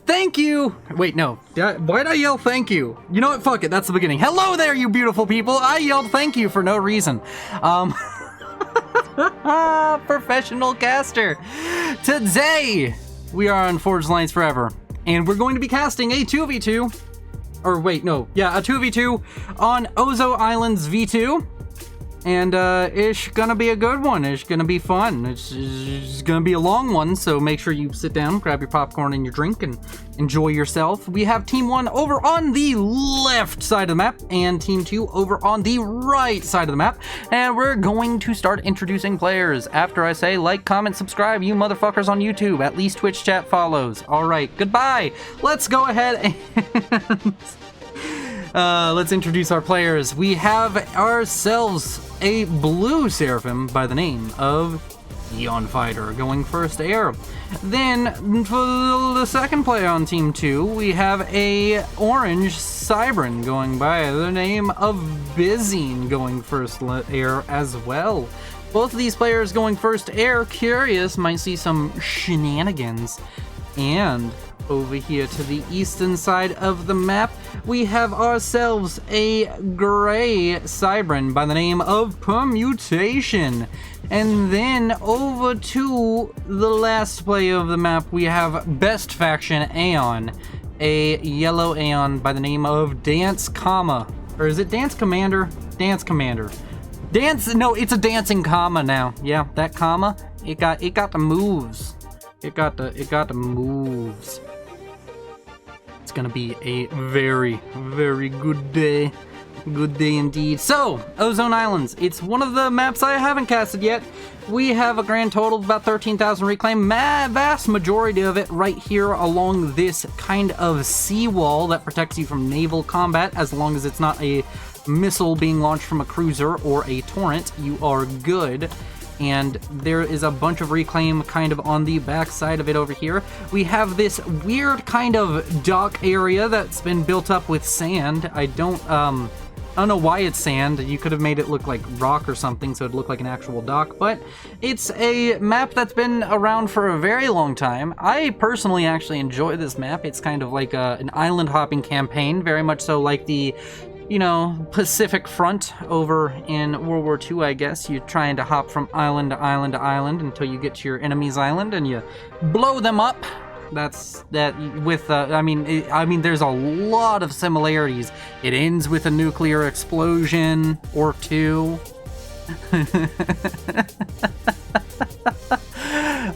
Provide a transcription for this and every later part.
thank you! Wait, no. Why'd I yell thank you? You know what? Fuck it. That's the beginning. Hello there, you beautiful people! I yelled thank you for no reason. Professional caster. Today, we are on Forged Alliance Forever, and we're going to be casting a 2v2. Or wait, no. Yeah, a 2v2 on Ozone Islands v2. And it's gonna be a good one. It's gonna be fun. It's gonna be a long one, so make sure you sit down, grab your popcorn and your drink, and enjoy yourself. We have Team 1 over on the left side of the map, and Team 2 over on the right side of the map. And we're going to start introducing players after I say like, comment, subscribe, you motherfuckers on YouTube. At least Twitch chat follows. Alright, goodbye. Let's go ahead and... let's introduce our players. We have ourselves a blue Seraphim by the name of Eon Fighter going first air. Then for the second player on Team 2, we have a orange Cybran going by the name of Bizine going first air as well. Both of these players going first air, curious, might see some shenanigans. And over here to the eastern side of the map, we have ourselves a gray Cybran by the name of Permutation. And then over to the last player of the map, we have Best Faction Aeon, a yellow Aeon by the name of Dance Comma. Or is it Dance Commander? Dance Commander. No, it's a Dancing Comma now. Yeah, that comma, it got the moves. It got the moves. It's gonna be a very, very good day. Good day indeed. So, Ozone Islands. It's one of the maps I haven't casted yet. We have a grand total of about 13,000 reclaim. Vast majority of it right here along this kind of seawall that protects you from naval combat. As long as it's not a missile being launched from a cruiser or a torrent, you are good. And there is a bunch of reclaim kind of on the back side of it over here. We have this weird kind of dock area that's been built up with sand. I don't know why it's sand. You could have made it look like rock or something so it'd look like an actual dock, but it's a map that's been around for a very long time. I personally actually enjoy this map. It's kind of like an island hopping campaign, very much so like the Pacific Front over in World War II, I guess. You're trying to hop from island to island to island until you get to your enemy's island and you blow them up. That's that with, I mean, there's a lot of similarities. It ends with a nuclear explosion or two.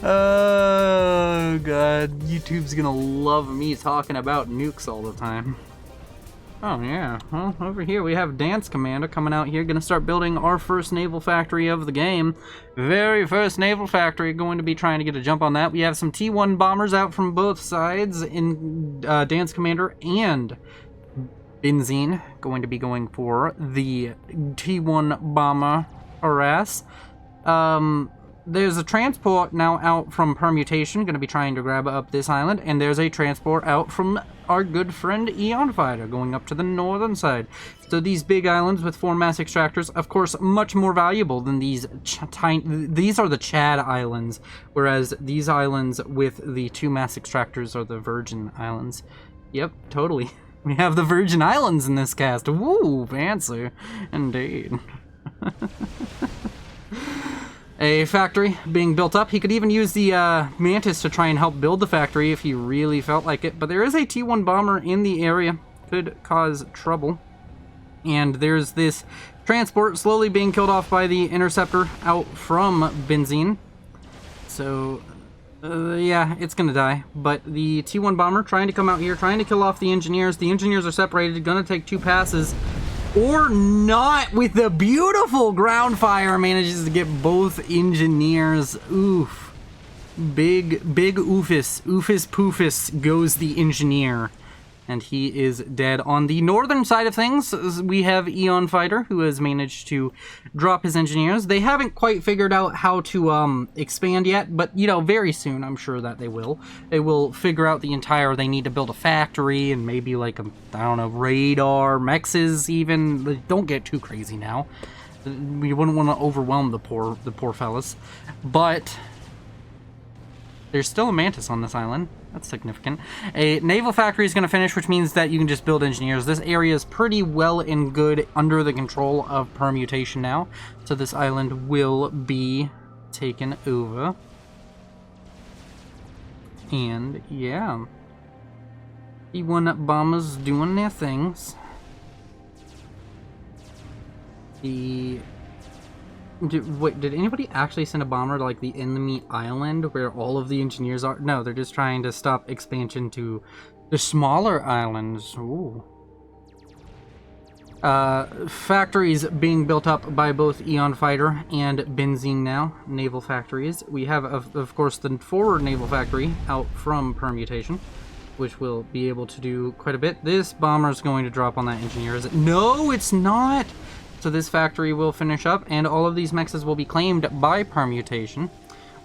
Oh, God. YouTube's gonna love me talking about nukes all the time. Oh yeah, well, over here we have Dance Commander coming out here, gonna start building our first naval factory of the game. Very first naval factory, going to be trying to get a jump on that. We have some T1 bombers out from both sides in Dance Commander and Benzene, going to be going for the T1 bomber harass. There's a transport now out from Permutation, going to be trying to grab up this island, and there's a transport out from our good friend Eon Fighter going up to the northern side. So these big islands with 4 mass extractors, of course, much more valuable than these tiny. These are the Chad Islands, whereas these islands with the 2 mass extractors are the Virgin Islands. Yep, totally. We have the Virgin Islands in this cast. Woo, fancy, indeed. A factory being built up. He could even use the Mantis to try and help build the factory if he really felt like it. But there is a T1 bomber in the area. Could cause trouble. And there's this transport slowly being killed off by the interceptor out from Benzene. So, yeah, it's gonna die. But the T1 bomber trying to come out here, trying to kill off the engineers. The engineers are separated, gonna take 2 passes. Or not, with the beautiful ground fire, manages to get both engineers. Oof. Big oofus. Oofus poofus goes the engineer. And he is dead. On the northern side of things, we have Eon Fighter, who has managed to drop his engineers. They haven't quite figured out how to expand yet, but, very soon, I'm sure that they will. They will figure out the entire, they need to build a factory, and maybe, like, I don't know, radar, mexes even. Don't get too crazy now. We wouldn't want to overwhelm the poor fellas. But there's still a Mantis on this island. That's significant. A naval factory is going to finish, which means that you can just build engineers. This area is pretty well and good under the control of permutation now. So this island will be taken over. And yeah. E1 bombers doing their things. Wait, did anybody actually send a bomber to, like, the enemy island where all of the engineers are? No, they're just trying to stop expansion to the smaller islands. Ooh. Factories being built up by both Eon Fighter and Benzene now. Naval factories. We have, of course, the forward naval factory out from permutation, which will be able to do quite a bit. This bomber is going to drop on that engineer. Is it? No, it's not! So this factory will finish up, and all of these mexes will be claimed by permutation.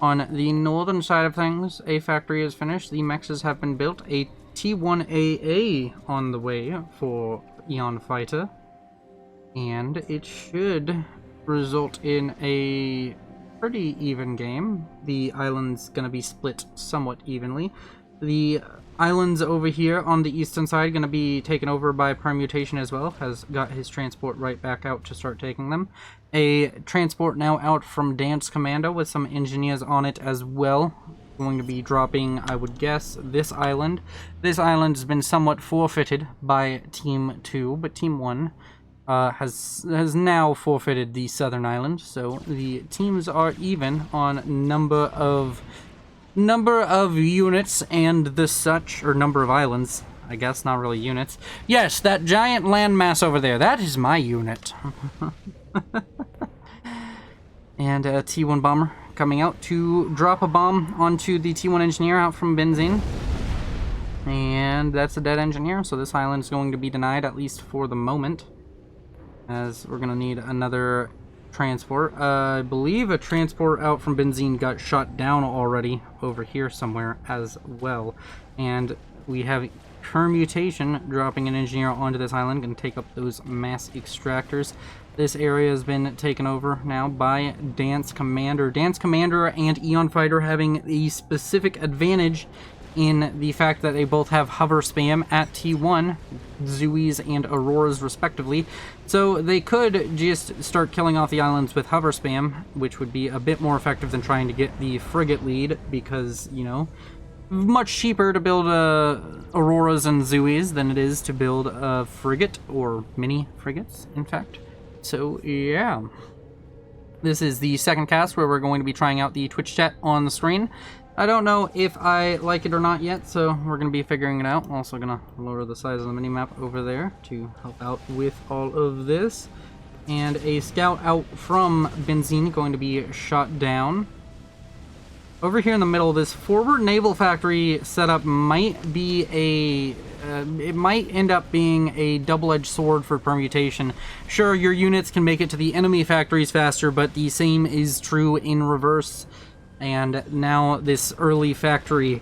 On the northern side of things, a factory is finished. The mexes have been built. A T1AA on the way for Eon Fighter. And it should result in a pretty even game. The island's going to be split somewhat evenly. The islands over here on the eastern side going to be taken over by permutation as well. Has got his transport right back out to start taking them. A transport now out from Dance Commando with some engineers on it as well. Going to be dropping, I would guess, this island. This island has been somewhat forfeited by Team 2, but Team 1 has now forfeited the southern island. So the teams are even on number of units and the such, or number of islands, I guess, not really units. Yes, that giant landmass over there, that is my unit. And a T1 bomber coming out to drop a bomb onto the T1 engineer out from Benzene. And that's a dead engineer, so this island is going to be denied, at least for the moment, as we're going to need another transport. I believe a transport out from Benzene got shot down already over here somewhere as well. And we have permutation dropping an engineer onto this island, going to take up those mass extractors. This area has been taken over now by Dance Commander. Dance Commander and Eon Fighter having a specific advantage in the fact that they both have hover spam at T1, Zoes and Auroras respectively. So they could just start killing off the islands with hover spam, which would be a bit more effective than trying to get the frigate lead, because, you know, much cheaper to build Auroras and Zoes than it is to build a frigate, or mini frigates, in fact. So, yeah. This is the second cast where we're going to be trying out the Twitch chat on the screen. I don't know if I like it or not yet, so we're going to be figuring it out. I'm also going to lower the size of the minimap over there to help out with all of this. And a scout out from Benzene going to be shot down. Over here in the middle, this forward naval factory setup might be it might end up being a double-edged sword for permutation. Sure, your units can make it to the enemy factories faster, but the same is true in reverse. And now this early factory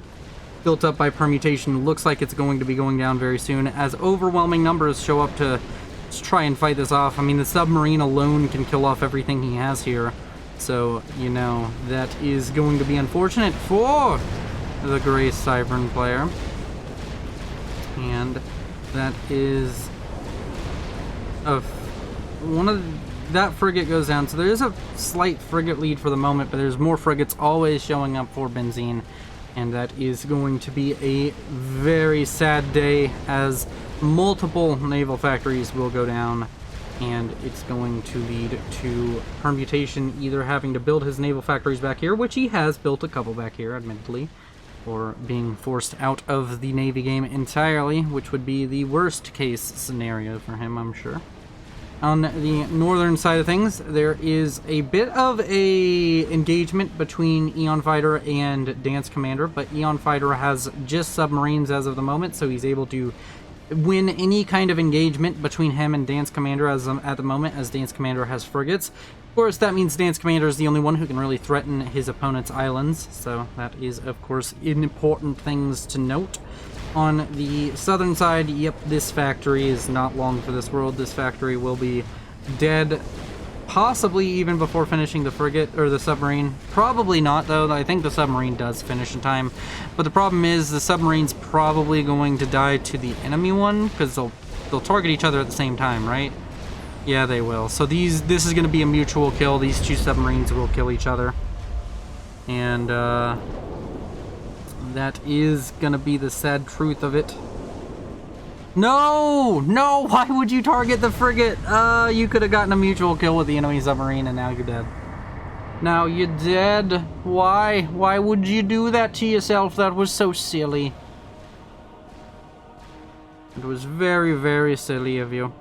built up by permutation looks like it's going to be going down very soon, as overwhelming numbers show up to try and fight this off. I mean, the submarine alone can kill off everything he has here. So, you know, that is going to be unfortunate for the Gray Cybern player. And that is that frigate goes down. So there is a slight frigate lead for the moment, but there's more frigates always showing up for Benzene. And that is going to be a very sad day, as multiple naval factories will go down. And it's going to lead to permutation either having to build his naval factories back here, which he has built a couple back here, admittedly, or being forced out of the Navy game entirely, which would be the worst case scenario for him, I'm sure. On the northern side of things, there is a bit of a engagement between Eon Fighter and Dance Commander, but Eon Fighter has just submarines as of the moment, so he's able to win any kind of engagement between him and Dance Commander at the moment, as Dance Commander has frigates. Of course, that means Dance Commander is the only one who can really threaten his opponent's islands, so that is, of course, important things to note. On the southern side, yep, this factory is not long for this world. This factory will be dead possibly even before finishing the frigate or the submarine. Probably not, though. I think the submarine does finish in time. But the problem is the submarine's probably going to die to the enemy one, because they'll target each other at the same time, right? Yeah, they will. So this is going to be a mutual kill. These two submarines will kill each other. And that is going to be the sad truth of it. No! No! Why would you target the frigate? You could have gotten a mutual kill with the enemy submarine and now you're dead. Now you're dead. Why? Why would you do that to yourself? That was so silly. It was very, very silly of you.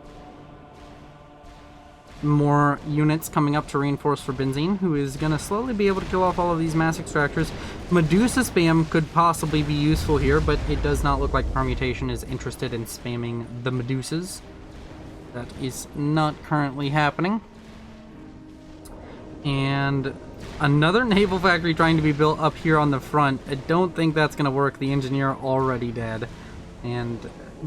More units coming up to reinforce for Benzene, who is going to slowly be able to kill off all of these mass extractors. Medusa spam could possibly be useful here, but it does not look like Permutation is interested in spamming the Medusas. That is not currently happening. And another naval factory trying to be built up here on the front. I don't think that's going to work. The engineer already dead. And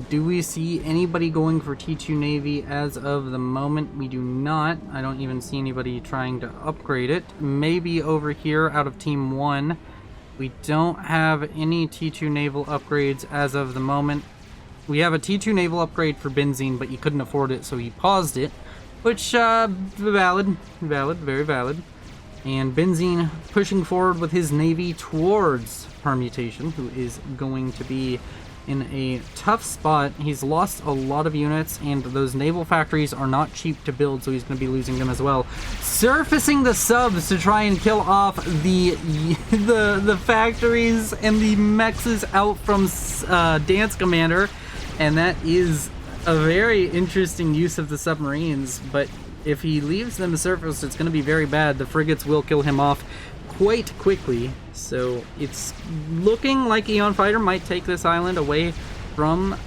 do we see anybody going for T2 Navy as of the moment? We do not. I don't even see anybody trying to upgrade it. Maybe over here out of Team 1. We don't have any T2 naval upgrades as of the moment. We have a T2 naval upgrade for Benzene, but he couldn't afford it, so he paused it. Which, valid, very valid. And Benzene pushing forward with his navy towards Permutation, who is going to be in a tough spot. He's lost a lot of units, and those naval factories are not cheap to build, so he's going to be losing them as well. Surfacing the subs to try and kill off the factories and the mexes out from Dance Commander, and that is a very interesting use of the submarines, but if he leaves them surfaced, it's going to be very bad. The frigates will kill him off quite quickly, so it's looking like Eon Fighter might take this island away from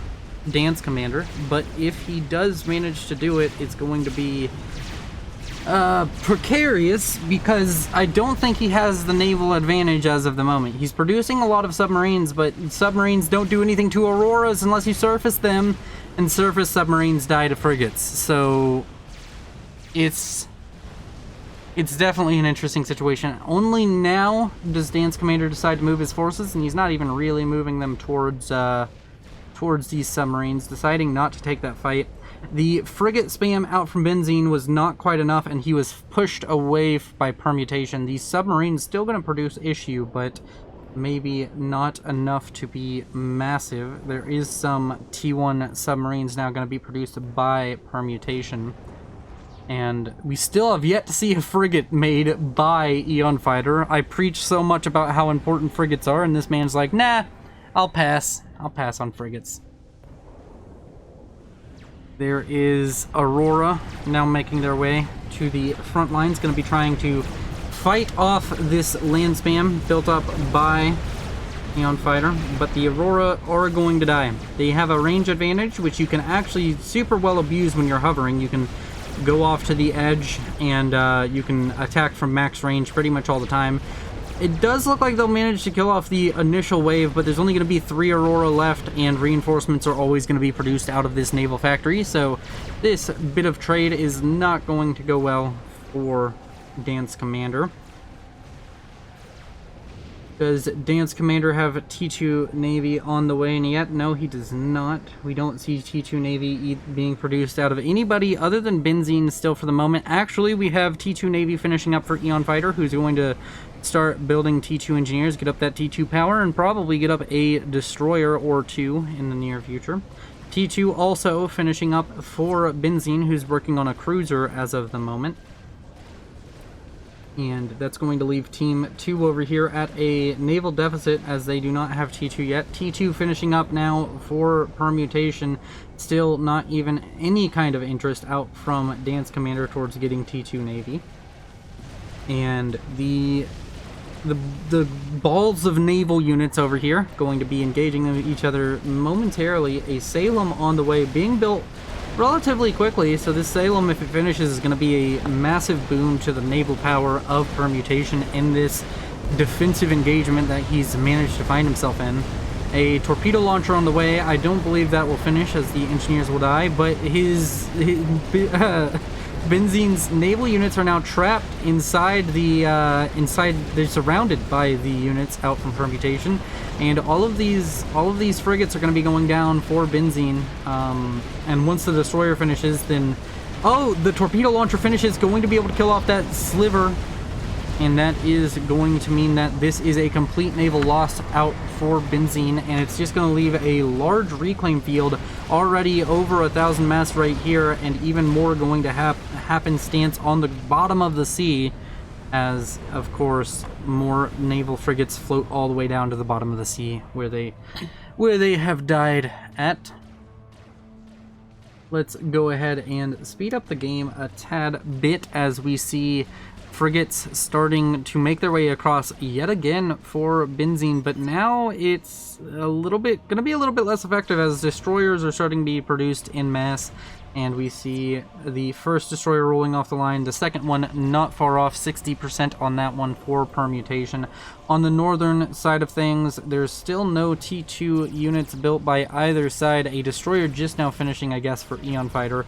Dance Commander, but if he does manage to do it, it's going to be precarious, because I don't think he has the naval advantage as of the moment. He's producing a lot of submarines, but submarines don't do anything to Auroras unless you surface them, and surface submarines die to frigates, so it's definitely an interesting situation. Only now does Dance Commander decide to move his forces, and he's not even really moving them towards these submarines, deciding not to take that fight. The frigate spam out from Benzene was not quite enough, and he was pushed away by Permutation. These submarines still going to produce issue, but maybe not enough to be massive. There is some T1 submarines now going to be produced by Permutation. And we still have yet to see a frigate made by Eon Fighter. I preach so much about how important frigates are, and this man's like, nah, I'll pass. I'll pass on frigates. There is Aurora now making their way to the front lines, going to be trying to fight off this land spam built up by Eon Fighter, but the Aurora are going to die. They have a range advantage, which you can actually super well abuse when you're hovering. You can go off to the edge, and you can attack from max range pretty much all the time. It does look like they'll manage to kill off the initial wave, but there's only going to be 3 Aurora left, and reinforcements are always going to be produced out of this naval factory, so this bit of trade is not going to go well for Dance Commander. Does Dance Commander have T2 Navy on the way yet? No, he does not. We don't see T2 Navy being produced out of anybody other than Benzene still for the moment. Actually, we have T2 Navy finishing up for Eon Fighter, who's going to start building T2 engineers, get up that T2 power, and probably get up a destroyer or two in the near future. T2 also finishing up for Benzene, who's working on a cruiser as of the moment. And that's going to leave Team 2 over here at a naval deficit, as they do not have T2 yet. T2 finishing up now for Permutation. Still not even any kind of interest out from Dance Commander towards getting T2 Navy. And the balls of naval units over here going to be engaging each other momentarily. A Salem on the way, being built relatively quickly, so this Salem, if it finishes, is going to be a massive boon to the naval power of Permutation in this defensive engagement that he's managed to find himself in. A torpedo launcher on the way. Benzene's naval units are now trapped inside the they're surrounded by the units out from permutation, and all of these frigates are going to be going down for Benzene. And once the destroyer finishes, then the torpedo launcher finishes, going to be able to kill off that sliver. And that is going to mean that this is a complete naval loss out for Benzene, and it's just going to leave a large reclaim field, already over 1,000 mass right here, and even more going to happen stance on the bottom of the sea, as of course more naval frigates float all the way down to the bottom of the sea where they have died at. Let's go ahead and speed up the game a tad bit as we see frigates starting to make their way across yet again for Benzene, but now it's gonna be a little bit less effective as destroyers are starting to be produced en masse, and we see the first destroyer rolling off the line, the second one not far off, 60% on that one for permutation. On the northern side of things, there's still no T2 units built by either side. A destroyer just now finishing, I guess, for Eon Fighter,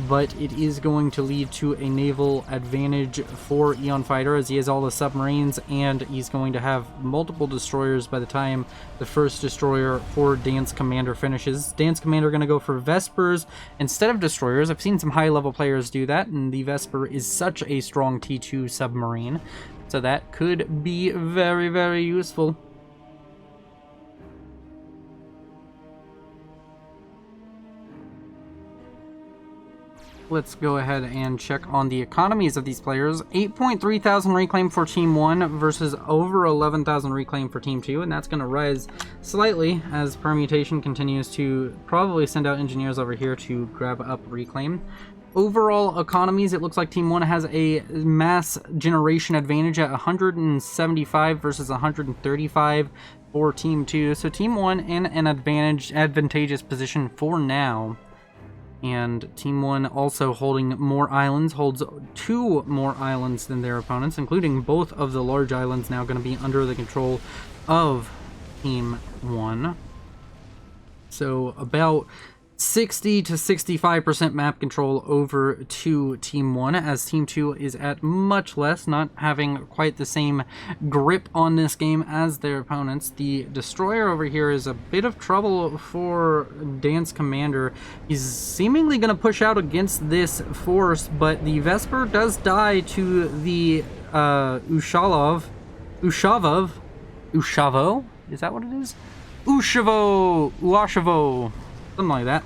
but it is going to lead to a naval advantage for Eon Fighter as he has all the submarines, and he's going to have multiple destroyers by the time the first destroyer for Dance Commander finishes. Dance Commander going to go for Vespers instead of destroyers. I've seen some high-level players do that, and the Vesper is such a strong T2 submarine, so that could be very, very useful. Let's go ahead and check on the economies of these players. 8.3 thousand reclaim for Team 1 versus over 11,000 reclaim for Team 2, and that's going to rise slightly as permutation continues to probably send out engineers over here to grab up reclaim. Overall economies, it looks like Team 1 has a mass generation advantage at 175 versus 135 for Team 2. So Team 1 in an advantageous position for now. And Team 1 also holding more islands, holds 2 more islands than their opponents, including both of the large islands now going to be under the control of Team 1. So about 60 to 65% map control over to Team 1, as Team 2 is at much less, not having quite the same grip on this game as their opponents. The destroyer over here is a bit of trouble for Dance Commander. He's seemingly going to push out against this force, but the Vesper does die to the Ushavo? Is that what it is? Uashavo. Something like that.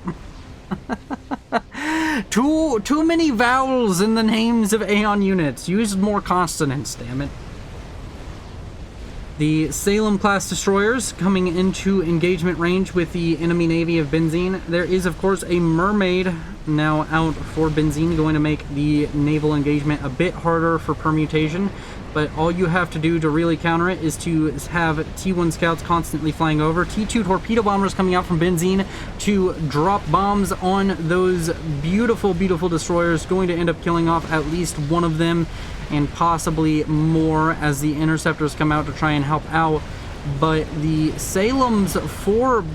Too many vowels in the names of Aeon units. Use more consonants, damn it. The Salem-class destroyers coming into engagement range with the enemy navy of Benzene. There is, of course, a mermaid now out for Benzene, going to make the naval engagement a bit harder for permutation. But all you have to do to really counter it is to have T1 scouts constantly flying over. T2 torpedo bombers coming out from Benzene to drop bombs on those beautiful, beautiful destroyers, going to end up killing off at least one of them, and possibly more as the interceptors come out to try and help out. But the Salems for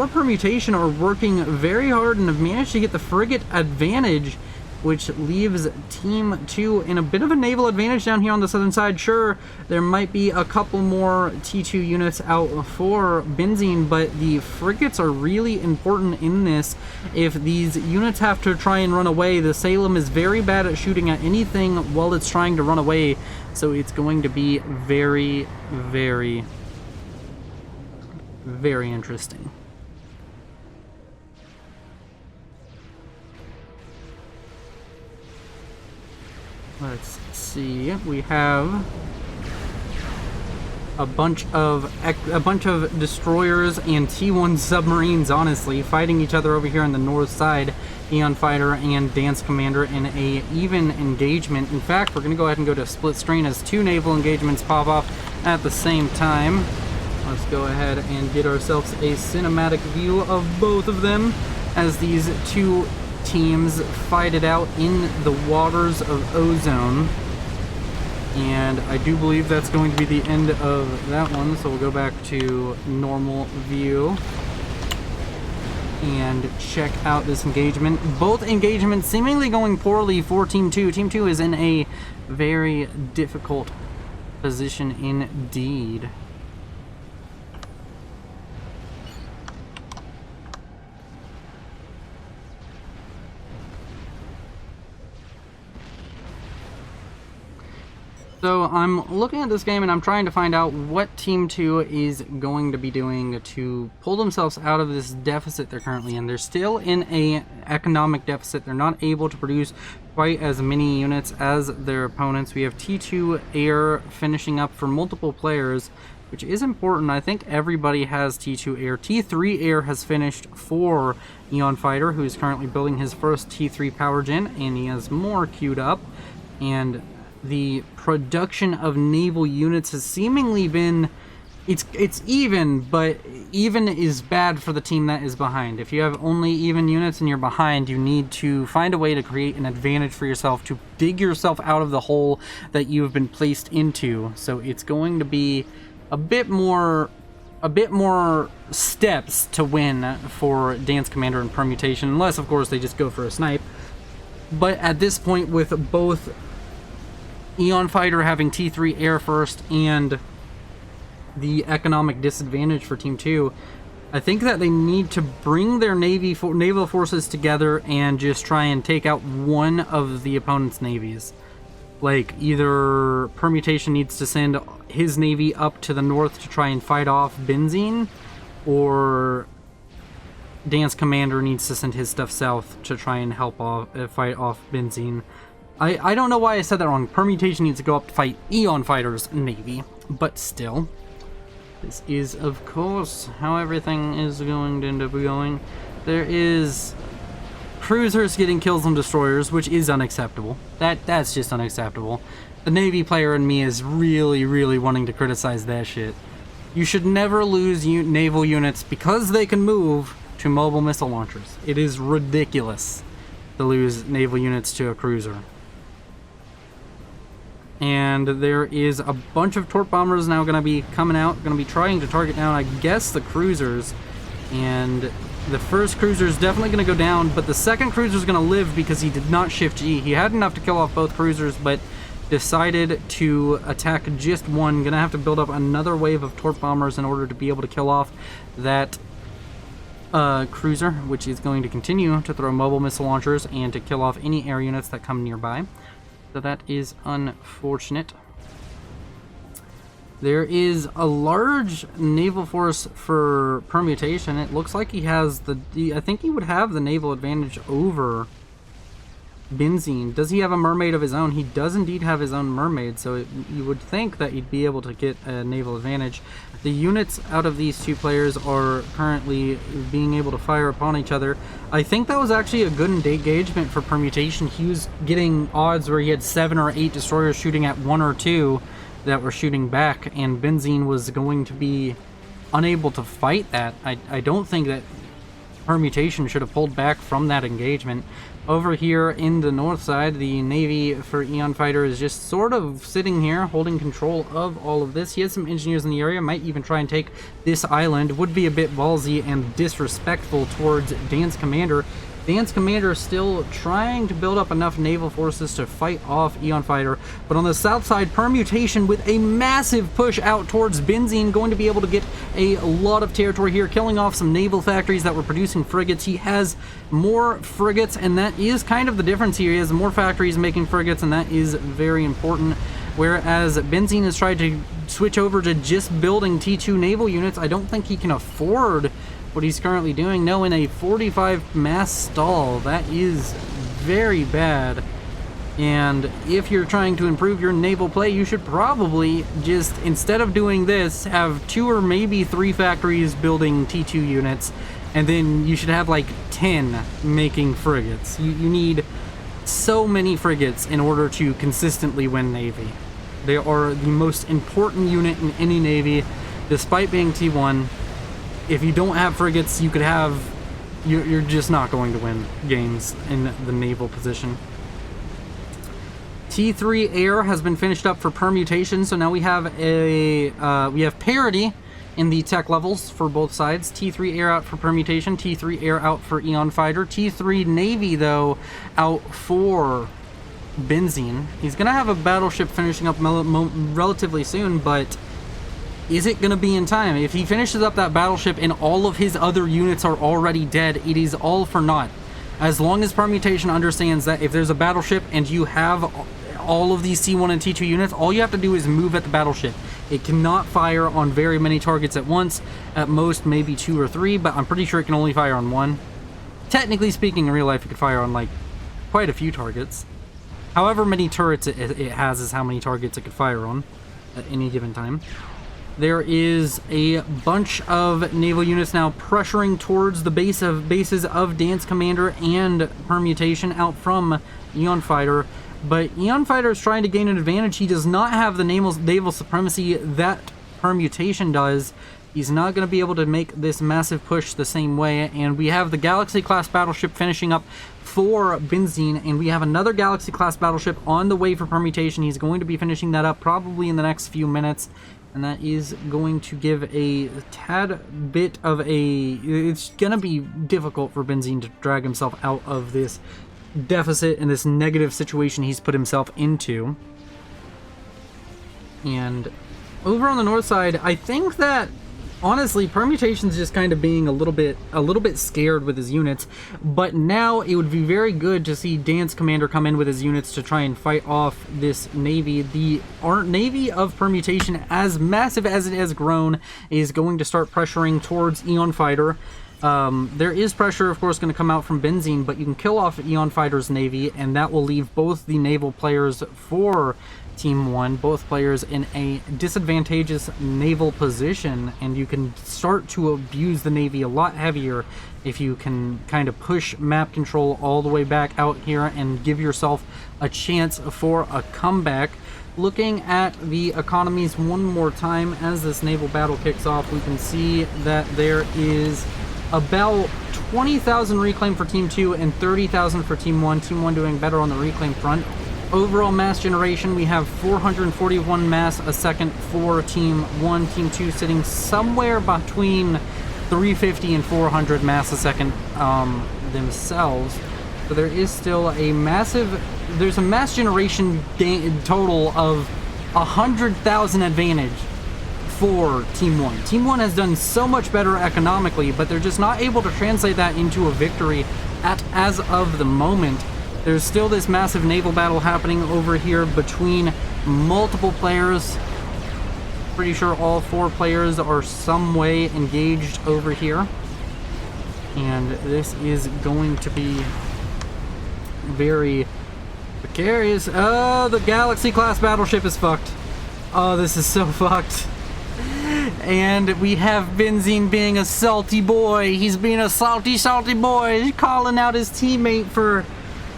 permutation are working very hard and have managed to get the frigate advantage, which leaves Team 2 in a bit of a naval advantage down here on the southern side. Sure, there might be a couple more T2 units out for Benzene, but the frigates are really important in this. If these units have to try and run away, the Salem is very bad at shooting at anything while it's trying to run away, so it's going to be very, very, very interesting. Let's see. We have a bunch of destroyers and T1 submarines, honestly, fighting each other over here on the north side. Eon Fighter and Dance Commander in a even engagement. In fact, we're going to go ahead and go to split screen as 2 naval engagements pop off at the same time. Let's go ahead and get ourselves a cinematic view of both of them as these 2 teams fight it out in the waters of Ozone. And I do believe that's going to be the end of that one, so we'll go back to normal view. and check out this engagement. Both engagements seemingly going poorly for Team 2. Team 2 is in a very difficult position indeed. So I'm looking at this game and I'm trying to find out what Team 2 is going to be doing to pull themselves out of this deficit they're currently in. They're still in an economic deficit. They're not able to produce quite as many units as their opponents. We have T2 Air finishing up for multiple players, which is important. I think everybody has T2 Air. T3 Air has finished for Eon Fighter, who is currently building his first T3 power gen, and he has more queued up. And the production of naval units has seemingly been, it's even, but even is bad for the team that is behind. If you have only even units and you're behind, you need to find a way to create an advantage for yourself, to dig yourself out of the hole that you have been placed into. So it's going to be a bit more steps to win for Dance Commander and Permutation, unless of course they just go for a snipe. But at this point, with both Eon Fighter having T3 Air first and the economic disadvantage for Team 2, I think that they need to bring their naval forces together and just try and take out one of the opponent's navies. Like, either Permutation needs to send his navy up to the north to try and fight off Benzine, or Dance Commander needs to send his stuff south to try and help fight off Benzine. I don't know why I said that wrong. Permutation needs to go up to fight Eon Fighter's navy, but still, this is of course how everything is going to end up going. There is cruisers getting kills on destroyers, which is unacceptable. That's just unacceptable. The Navy player in me is really wanting to criticize that shit. You should never lose naval units because they can move to mobile missile launchers. It is ridiculous to lose naval units to a cruiser. And there is a bunch of torp bombers now going to be coming out, going to be trying to target down, I guess, the cruisers. And the first cruiser is definitely going to go down, but the second cruiser is going to live because he did not shift G. He had enough to kill off both cruisers, but decided to attack just one. Going to have to build up another wave of torp bombers in order to be able to kill off that cruiser, which is going to continue to throw mobile missile launchers and to kill off any air units that come nearby. So that is unfortunate. There is a large naval force for Permutation. It looks like he has I think he would have the naval advantage over Benzine. Does he have a mermaid of his own? He does indeed have his own mermaid, so you would think that he'd be able to get a naval advantage. The units out of these two players are currently being able to fire upon each other. I think that was actually a good engagement for Permutation. He was getting odds where he had 7 or 8 destroyers shooting at 1 or 2 that were shooting back, and Benzine was going to be unable to fight that. I don't think that Permutation should have pulled back from that engagement. Over here in the north side, the Navy for Eon Fighter is just sort of sitting here, holding control of all of this. He has some engineers in the area, might even try and take this island. Would be a bit ballsy and disrespectful towards Dance Commander. Dance Commander is still trying to build up enough naval forces to fight off Eon Fighter, but on the south side, Permutation with a massive push out towards Benzine, going to be able to get a lot of territory here, killing off some naval factories that were producing frigates. He has more frigates, and that is kind of the difference here. He has more factories making frigates, and that is very important. Whereas Benzine has tried to switch over to just building T2 naval units. I don't think he can afford what he's currently doing. No, in a 45 mass stall, that is very bad. And if you're trying to improve your naval play, you should probably just, instead of doing this, have 2 or maybe 3 factories building T2 units, and then you should have like 10 making frigates. You need so many frigates in order to consistently win Navy. They are the most important unit in any Navy, despite being T1. If you don't have frigates, you could have, you're just not going to win games in the naval position. T3 Air has been finished up for Permutation, so now we have parity in the tech levels for both sides. T3 air out for Permutation, T3 air out for Eon Fighter, T3 Navy, though, out for Benzene. He's going to have a battleship finishing up relatively soon, but is it going to be in time? If he finishes up that battleship and all of his other units are already dead, it is all for naught. As long as Permutation understands that if there's a battleship and you have all of these T1 and T2 units, all you have to do is move at the battleship. It cannot fire on very many targets at once, at most maybe 2 or 3, but I'm pretty sure it can only fire on 1. Technically speaking, in real life, it could fire on like quite a few targets. However many turrets it has is how many targets it could fire on at any given time. There is a bunch of naval units now pressuring towards the bases of Dance Commander and Permutation out from Eon Fighter. But Eon Fighter is trying to gain an advantage. He does not have the naval supremacy that Permutation does. He's not going to be able to make this massive push the same way. And we have the Galaxy-class battleship finishing up for Benzene, and we have another Galaxy-class battleship on the way for Permutation. He's going to be finishing that up probably in the next few minutes. And that is going to give a tad bit of a... It's going to be difficult for Benzene to drag himself out of this deficit and this negative situation he's put himself into. And over on the north side, I think that honestly Permutation's just kind of being a little bit scared with his units, but now it would be very good to see Dance Commander come in with his units to try and fight off this navy. The navy of Permutation, as massive as it has grown, is going to start pressuring towards Eon Fighter. There is pressure, of course, going to come out from Benzene, but you can kill off Eon Fighter's navy, and that will leave both the naval players for Team 1, both players in a disadvantageous naval position, and you can start to abuse the navy a lot heavier if you can kind of push map control all the way back out here and give yourself a chance for a comeback. Looking at the economies one more time as this naval battle kicks off, we can see that there is about 20,000 reclaim for Team 2 and 30,000 for Team 1. Team 1 doing better on the reclaim front. Overall mass generation, we have 441 mass a second for Team 1. Team 2 sitting somewhere between 350 and 400 mass a second themselves. So there is still a there's a mass generation total of 100,000 advantage for Team 1. Team 1 has done so much better economically, but they're just not able to translate that into a victory as of the moment. There's still this massive naval battle happening over here between multiple players. Pretty sure all 4 players are some way engaged over here. And this is going to be very precarious. Oh, the Galaxy-class battleship is fucked. Oh, this is so fucked. And we have Benzene being a salty boy. He's being a salty boy. He's calling out his teammate for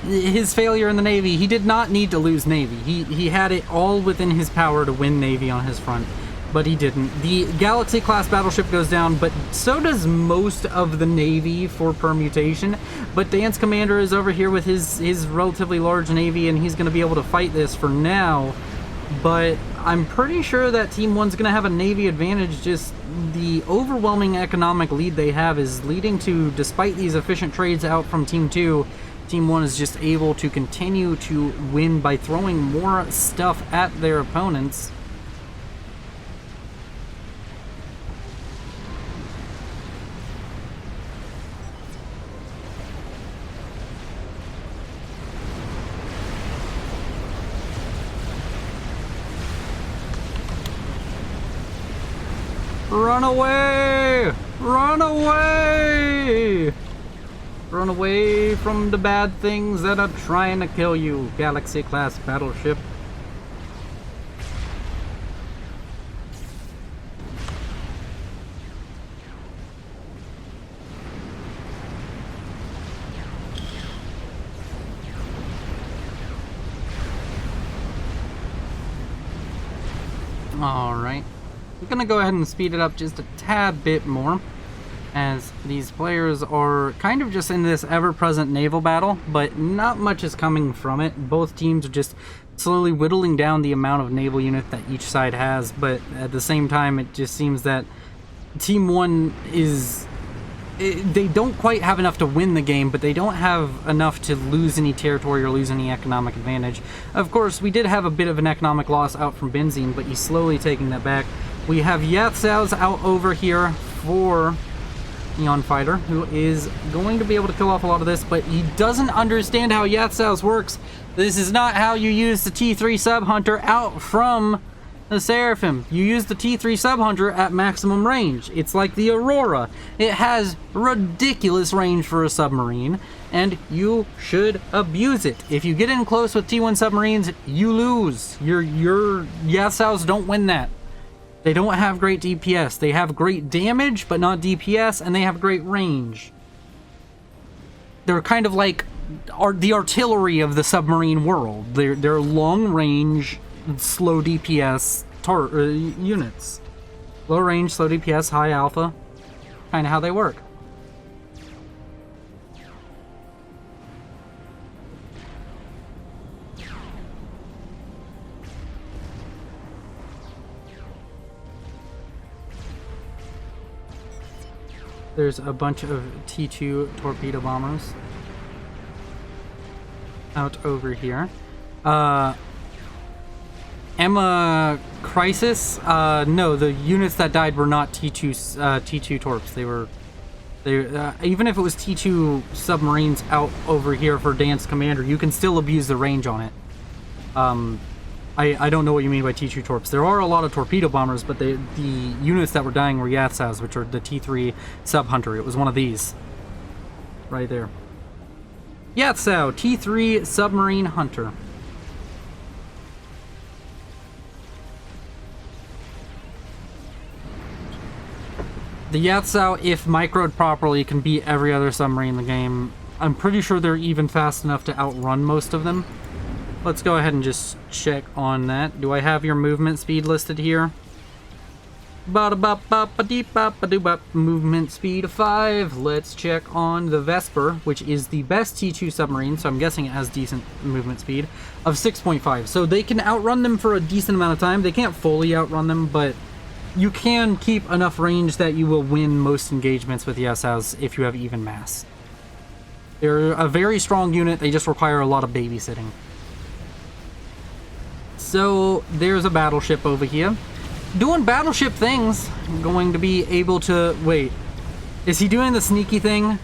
his failure in the Navy. He did not need to lose Navy. He had it all within his power to win Navy on his front, but he didn't. The Galaxy-class battleship goes down, but so does most of the Navy for Permutation. But Dance Commander is over here with his relatively large Navy, and he's going to be able to fight this for now. But I'm pretty sure that Team 1's going to have a Navy advantage. Just the overwhelming economic lead they have is leading to, despite these efficient trades out from Team 2, Team 1 is just able to continue to win by throwing more stuff at their opponents. Run away! Run away! Run away from the bad things that are trying to kill you, Galaxy-class battleship. Alright. I'm gonna go ahead and speed it up just a tad bit more, as these players are kind of just in this ever-present naval battle, but not much is coming from it. Both teams are just slowly whittling down the amount of naval unit that each side has, but at the same time it just seems that Team 1 is... they don't quite have enough to win the game, but they don't have enough to lose any territory or lose any economic advantage. Of course, we did have a bit of an economic loss out from Benzene, but he's slowly taking that back. We have Yatsau's out over here for Eon Fighter, who is going to be able to kill off a lot of this, but he doesn't understand how Yatsau's works. This is not how you use the T3 Sub-Hunter out from the Seraphim. You use the T3 Sub-Hunter at maximum range. It's like the Aurora. It has ridiculous range for a submarine, and you should abuse it. If you get in close with T1 submarines, you lose. Your Yatsau's don't win that. They don't have great DPS. They have great damage, but not DPS, and they have great range. They're kind of like the artillery of the submarine world. They're long-range, slow DPS units. Low range, slow DPS, high alpha. Kind of how they work. There's a bunch of T2 torpedo bombers out over here. Emma Crisis? No, the units that died were not T2 torps. They even if it was T2 submarines out over here for Dance Commander, you can still abuse the range on it. I don't know what you mean by T2 torps. There are a lot of torpedo bombers, but the units that were dying were Yatsau's, which are the T3 Sub-Hunter. It was one of these. Right there. Yatsau, T3 Submarine Hunter. The Yatsau, if microed properly, can beat every other submarine in the game. I'm pretty sure they're even fast enough to outrun most of them. Let's go ahead and just check on that. Do I have your movement speed listed here? Movement speed of 5. Let's check on the Vesper, which is the best T2 submarine, so I'm guessing it has decent movement speed, of 6.5. So they can outrun them for a decent amount of time. They can't fully outrun them, but you can keep enough range that you will win most engagements with the Yatsau's if you have even mass. They're a very strong unit. They just require a lot of babysitting. So there's a battleship over here doing battleship things. I'm going to be able to wait. Is he doing the sneaky thing?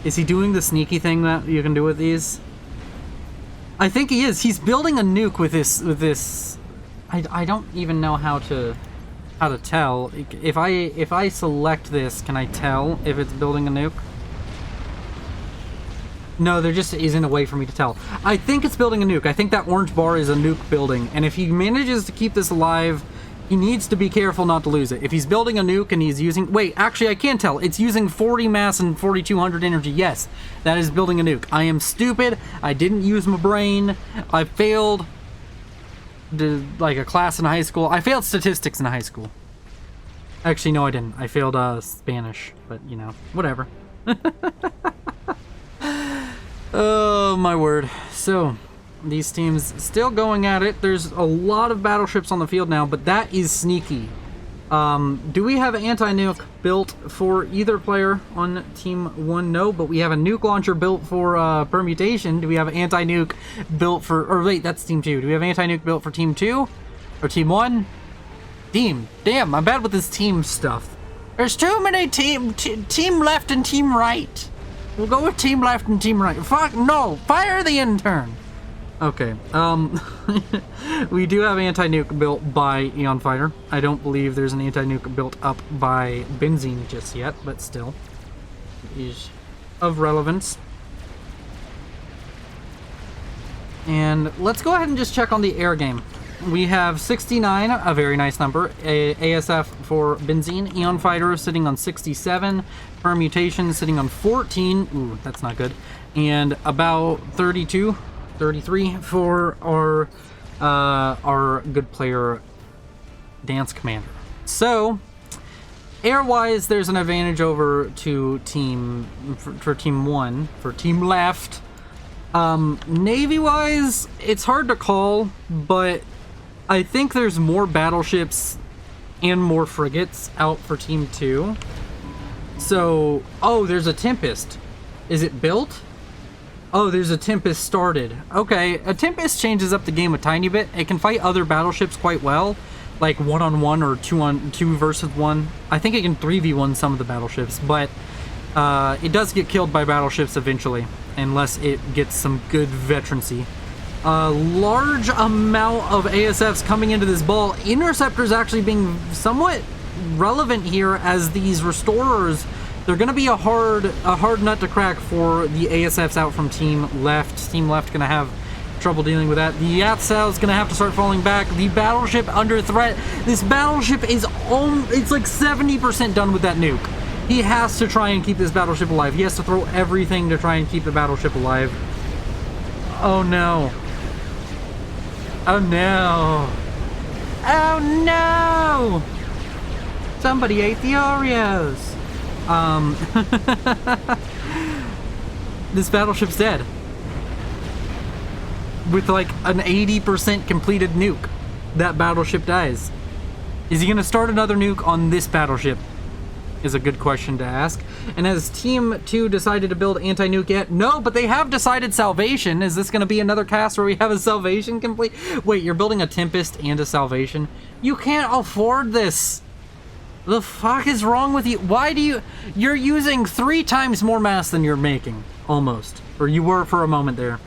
Is he doing the sneaky thing that you can do with these? I think he is. He's building a nuke with this. I don't even know how to tell. If I select this, can I tell if it's building a nuke? No, there just isn't a way for me to tell. I think it's building a nuke. I think that orange bar is a nuke building. And if he manages to keep this alive, he needs to be careful not to lose it. If he's building a nuke and he's using... Wait, actually, I can't tell. It's using 40 mass and 4,200 energy. Yes, that is building a nuke. I am stupid. I didn't use my brain. I failed like a class in high school. I failed statistics in high school. Actually, no, I didn't. I failed Spanish. But, you know, whatever. Oh my word. So these teams still going at it. There's a lot of battleships on the field now, but that is sneaky. Do we have anti-nuke built for either player on Team 1? No, but we have a nuke launcher built for permutation. Do we have anti-nuke built for... Or wait, that's Team 2. Do we have anti-nuke built for Team 2? Or Team 1? Team. Damn, I'm bad with this team stuff. There's too many team left and team right. We'll go with team left and team right. Fuck, no! Fire the intern! Okay, we do have anti-nuke built by Eon Fighter. I don't believe there's an anti-nuke built up by Benzene just yet, but still. It is of relevance. And let's go ahead and just check on the air game. We have 69, a very nice number. ASF for Benzene. Eon Fighter sitting on 67. Permutation sitting on 14. Ooh, that's not good. And about 32, 33 for our good player Dance Commander. So, air-wise, there's an advantage over to for Team 1, for Team Left. Navy-wise, it's hard to call, but I think there's more battleships and more frigates out for Team 2. So, oh, there's a Tempest. Is it built? Oh, there's a Tempest started. Okay, a Tempest changes up the game a tiny bit. It can fight other battleships quite well, like 1-on-1 or 2 versus 1. I think it can 3v1 some of the battleships, but it does get killed by battleships eventually, unless it gets some good veterancy. A large amount of ASFs coming into this ball. Interceptors actually being somewhat relevant here, as these restorers, they're going to be a hard nut to crack for the ASFs out from Team Left. Team Left going to have trouble dealing with that. The Yatsal is going to have to start falling back. The battleship under threat. This battleship is it's like 70% done with that nuke. He has to try and keep this battleship alive. He has to throw everything to try and keep the battleship alive. Oh no. Oh no. Oh no! Somebody ate the Oreos. This battleship's dead. With like an 80% completed nuke, that battleship dies. Is he gonna start another nuke on this battleship? Is a good question to ask. And has Team 2 decided to build anti-nuke yet? No, but they have decided Salvation. Is this gonna be another cast where we have a Salvation complete? Wait, you're building a Tempest and a Salvation? You can't afford this. The fuck is wrong with you? Why do you're using 3 times more mass than you're making, almost. Or you were for a moment there.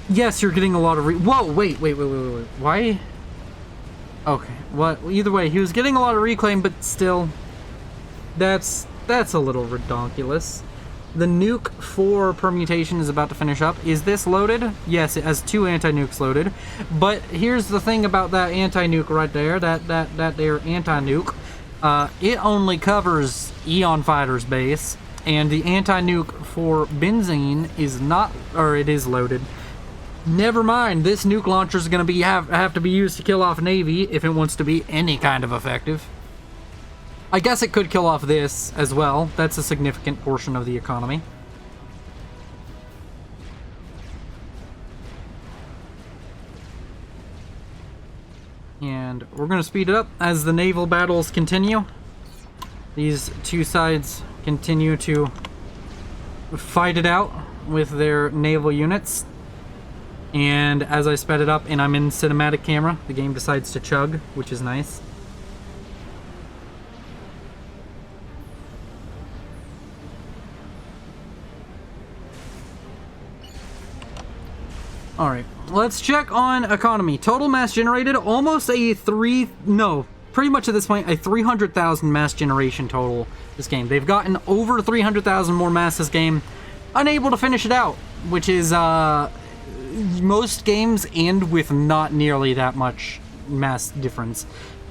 Yes, you're getting a lot of whoa, wait. Why? Okay, what? Either way, he was getting a lot of reclaim, but still, that's a little redonkulous. The nuke 4 permutation is about to finish up. Is this loaded? Yes, it has 2 anti-nukes loaded. But here's the thing about that anti-nuke right there, that there anti-nuke. It only covers Eon Fighter's base, and the anti-nuke for Benzene is not, or it is loaded. Never mind, this nuke launcher is going to have to be used to kill off Navy if it wants to be any kind of effective. I guess it could kill off this as well. That's a significant portion of the economy. And we're going to speed it up as the naval battles continue. These two sides continue to fight it out with their naval units. And as I sped it up and I'm in cinematic camera, the game decides to chug, which is nice. Alright, let's check on economy. Total mass generated, almost pretty much at this point, a 300,000 mass generation total this game. They've gotten over 300,000 more mass this game, unable to finish it out, which is, most games end with not nearly that much mass difference.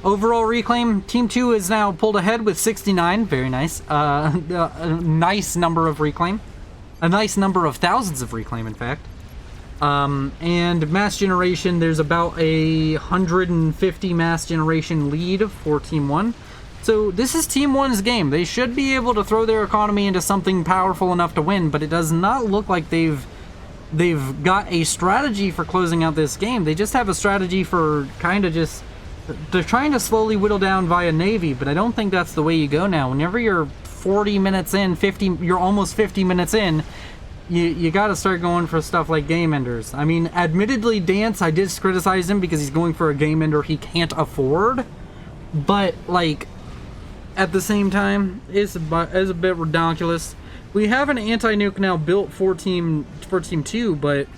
Overall reclaim, Team 2 is now pulled ahead with 69. Very nice. A nice number of reclaim. A nice number of thousands of reclaim, in fact. And mass generation, there's about 150 mass generation lead for Team 1. So this is Team 1's game. They should be able to throw their economy into something powerful enough to win, but it does not look like they've got a strategy for closing out this game. They just have a strategy for they're trying to slowly whittle down via Navy, but I don't think that's the way you go now. Whenever you're 40 minutes in, you're almost 50 minutes in, you gotta start going for stuff like game enders. I mean, admittedly, Dance, I did criticize him because he's going for a game ender he can't afford, but, like, at the same time, it's a bit ridiculous. We have an anti-nuke now built for Team 2, but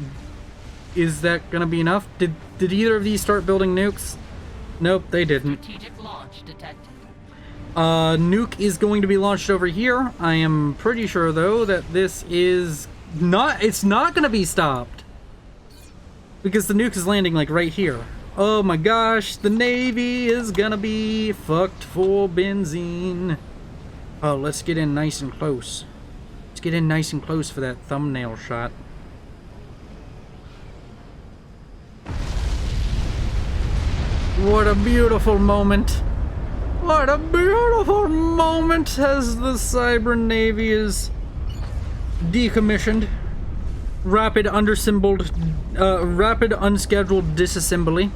is that gonna be enough? Did either of these start building nukes? Nope, they didn't. Strategic launch detected. Nuke is going to be launched over here. I am pretty sure, though, that this is it's not gonna be stopped, because the nuke is landing, like, right here. Oh my gosh, the Navy is gonna be fucked for benzene. Oh, let's get in nice and close. Get in nice and close for that thumbnail shot. What a beautiful moment. What a beautiful moment as the Cyber Navy is decommissioned. Rapid unscheduled disassembly.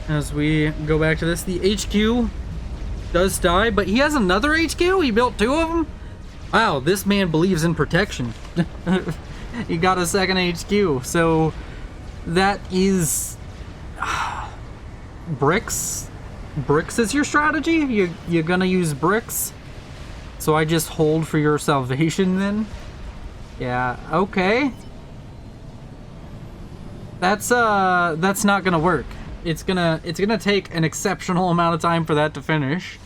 As we go back to this, the HQ does die, but he has another HQ? He built 2 of them? Wow, this man believes in protection. He got a second HQ, so that is... bricks? Bricks is your strategy? You're gonna use bricks? So I just hold for your salvation then? Yeah, okay. That's not gonna work. It's gonna take an exceptional amount of time for that to finish.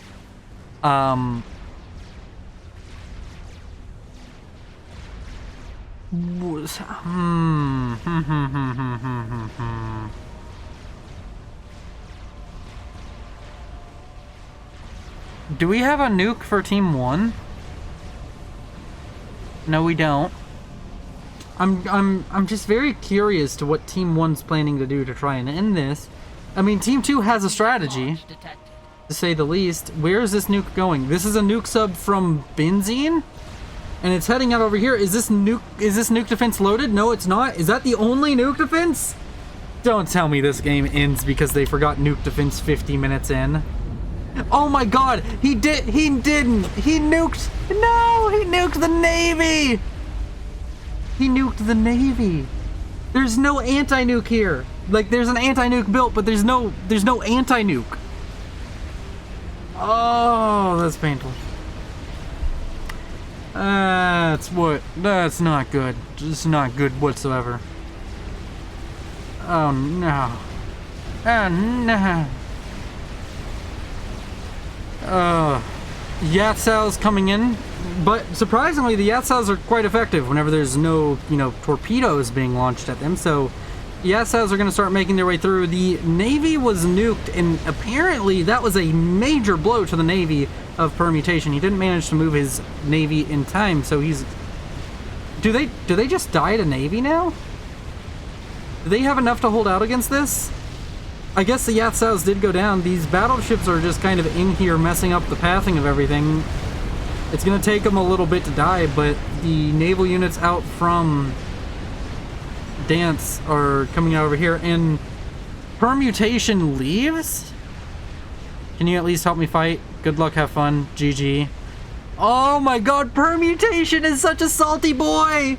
Do we have a nuke for Team 1? No, we don't. I'm just very curious to what Team 1's planning to do to try and end this. I mean, Team 2 has a strategy, to say the least. Where is this nuke going? This is a nuke sub from Benzene? And it's heading out over here. Is this nuke defense loaded? No, it's not. Is that the only nuke defense? Don't tell me this game ends because they forgot nuke defense 50 minutes in. Oh my god, he didn't. He nuked. No, he nuked the Navy. He nuked the Navy. There's no anti-nuke here. Like, there's an anti-nuke built, but there's no anti-nuke. Oh, that's painful. That's not good. Just not good whatsoever. Oh no. Oh no. Yatsals coming in, but surprisingly the Yatsals are quite effective whenever there's no, torpedoes being launched at them, so Yatsals are going to start making their way through. The Navy was nuked, and apparently that was a major blow to the Navy of Permutation. He didn't manage to move his Navy in time, so he's... Do they just die to Navy now? Do they have enough to hold out against this? I guess the Yatsals did go down. These battleships are just kind of in here messing up the pathing of everything. It's going to take them a little bit to die, but the naval units out from Dance are coming out over here, and Permutation leaves? Can you at least help me fight? Good luck, have fun, GG. Oh my god, Permutation is such a salty boy!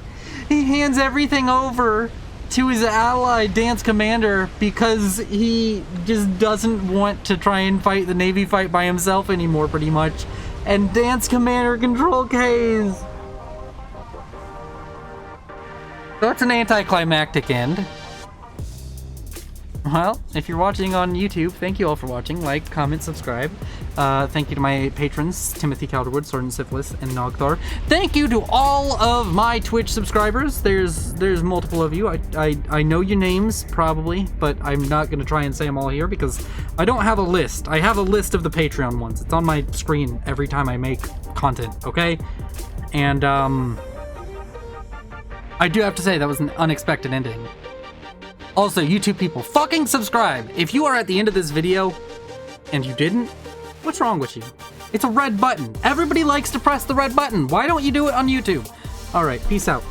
He hands everything over to his ally, Dance Commander, because he just doesn't want to try and fight the Navy fight by himself anymore, pretty much. And Dance Commander control Ks. That's an anticlimactic end. Well, if you're watching on YouTube, thank you all for watching. Like, comment, subscribe. Thank you to my patrons, Timothy Calderwood, Sword and Syphilis, and Nogthar. Thank you to all of my Twitch subscribers. There's multiple of you. I know your names, probably, but I'm not going to try and say them all here because I don't have a list. I have a list of the Patreon ones. It's on my screen every time I make content, okay? And, I do have to say that was an unexpected ending. Also, YouTube people, fucking subscribe! If you are at the end of this video, and you didn't, what's wrong with you? It's a red button. Everybody likes to press the red button. Why don't you do it on YouTube? Alright, peace out.